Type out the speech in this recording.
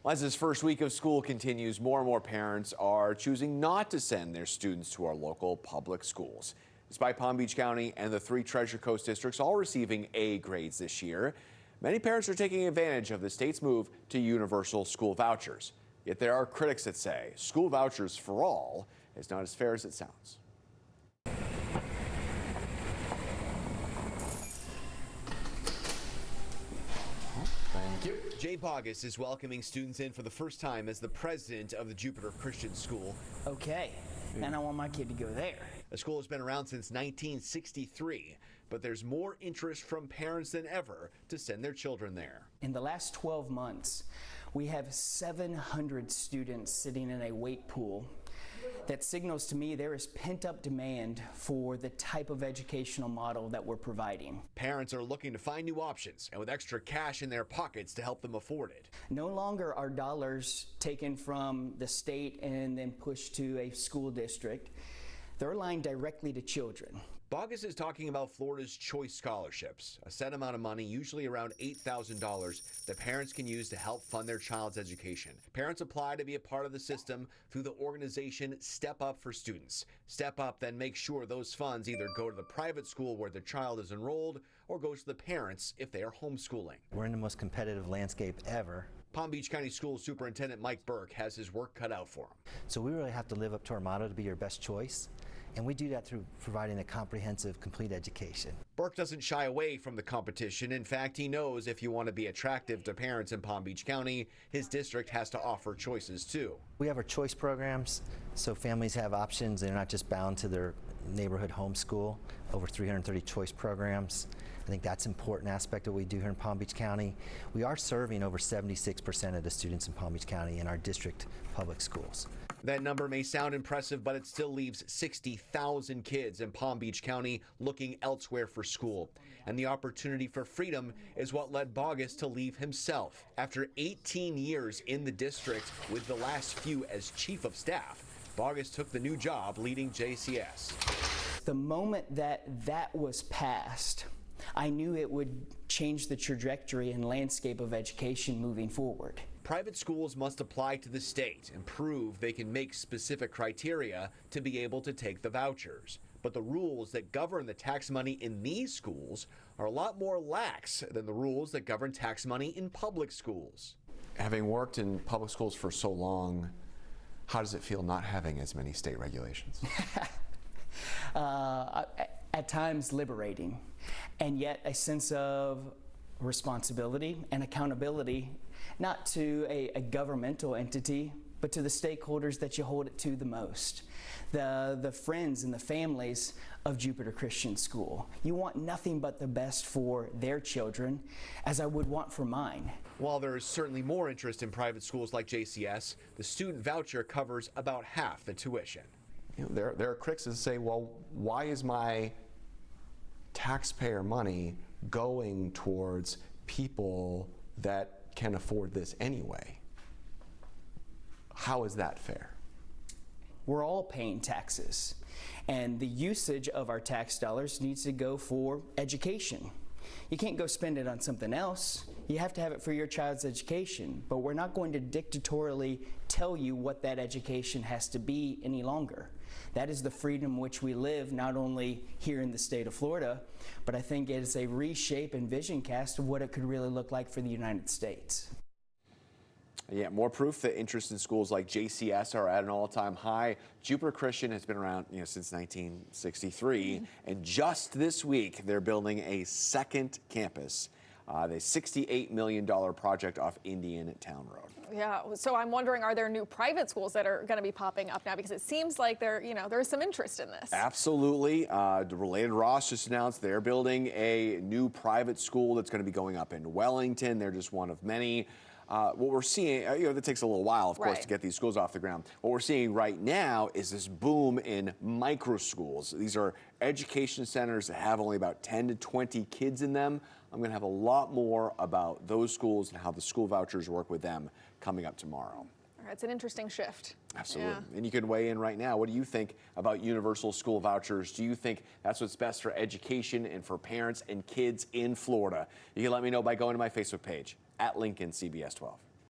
Well, as this first week of school continues, more and more parents are choosing not to send their students to our local public schools. Despite Palm Beach County and the 3 Treasure Coast districts all receiving A grades this year, many parents are taking advantage of the state's move to universal school vouchers. Yet there are critics that say school vouchers for all is not as fair as it sounds. Thank you. Jay Boggess is welcoming students in for the first time as the president of the Jupiter Christian School. Okay, and I want my kid to go there. The school has been around since 1963, but there's more interest from parents than ever to send their children there. In the last 12 months, we have 700 students sitting in a wait pool. That signals to me there is pent-up demand for the type of educational model that we're providing. Parents are looking to find new options and with extra cash in their pockets to help them afford it. No longer are dollars taken from the state and then pushed to a school district. They're aligned directly to children. Boggess is talking about Florida's Choice Scholarships, a set amount of money, usually around $8,000, that parents can use to help fund their child's education. Parents apply to be a part of the system through the organization Step Up for Students. Step Up then makes sure those funds either go to the private school where their child is enrolled or goes to the parents if they are homeschooling. We're in the most competitive landscape ever. Palm Beach County School Superintendent Mike Burke has his work cut out for him. So we really have to live up to our motto to be your best choice. And we do that through providing a comprehensive, complete education. Burke doesn't shy away from the competition. In fact, he knows if you want to be attractive to parents in Palm Beach County, his district has to offer choices too. We have our choice programs, so families have options. They're not just bound to their neighborhood homeschool. Over 330 choice programs. I think that's an important aspect of what we do here in Palm Beach County. We are serving over 76% of the students in Palm Beach County in our district public schools. That number may sound impressive, but it still leaves 60,000 kids in Palm Beach County looking elsewhere for school. And the opportunity for freedom is what led Boggess to leave himself. After 18 years in the district, with the last few as chief of staff, Boggess took the new job leading JCS. The moment that was passed, I knew it would change the trajectory and landscape of education moving forward. Private schools must apply to the state and prove they can make specific criteria to be able to take the vouchers. But the rules that govern the tax money in these schools are a lot more lax than the rules that govern tax money in public schools. Having worked in public schools for so long, how does it feel not having as many state regulations? At times liberating, and yet a sense of responsibility and accountability, not to a governmental entity, but to the stakeholders that you hold it to the most, the friends and the families of Jupiter Christian School. You want nothing but the best for their children, as I would want for mine. While there is certainly more interest in private schools like JCS, the student voucher covers about half the tuition. You know, there are critics that say, well, why is my taxpayer money going towards people that can afford this anyway? How is that fair? We're all paying taxes, and the usage of our tax dollars needs to go for education. You can't go spend it on something else. You have to have it for your child's education, but we're not going to dictatorially tell you what that education has to be any longer. That is the freedom which we live, not only here in the state of Florida, but I think it is a reshape and vision cast of what it could really look like for the United States. Yeah, more proof that interest in schools like JCS are at an all-time high. Jupiter Christian has been around, since 1963, and just this week they're building a second campus. The $68 million project off Indian Town Road. Yeah, so I'm wondering, are there new private schools that are going to be popping up now? Because it seems like there is some interest in this. Absolutely. The Related Ross just announced they're building a new private school that's going to be going up in Wellington. They're just one of many. What we're seeing, that takes a little while, of course, to get these schools off the ground. What we're seeing right now is this boom in micro schools. These are education centers that have only about 10 to 20 kids in them. I'm going to have a lot more about those schools and how the school vouchers work with them coming up tomorrow. All right, it's an interesting shift. Absolutely. Yeah. And you can weigh in right now. What do you think about universal school vouchers? Do you think that's what's best for education and for parents and kids in Florida? You can let me know by going to my Facebook page, @LincolnCBS12.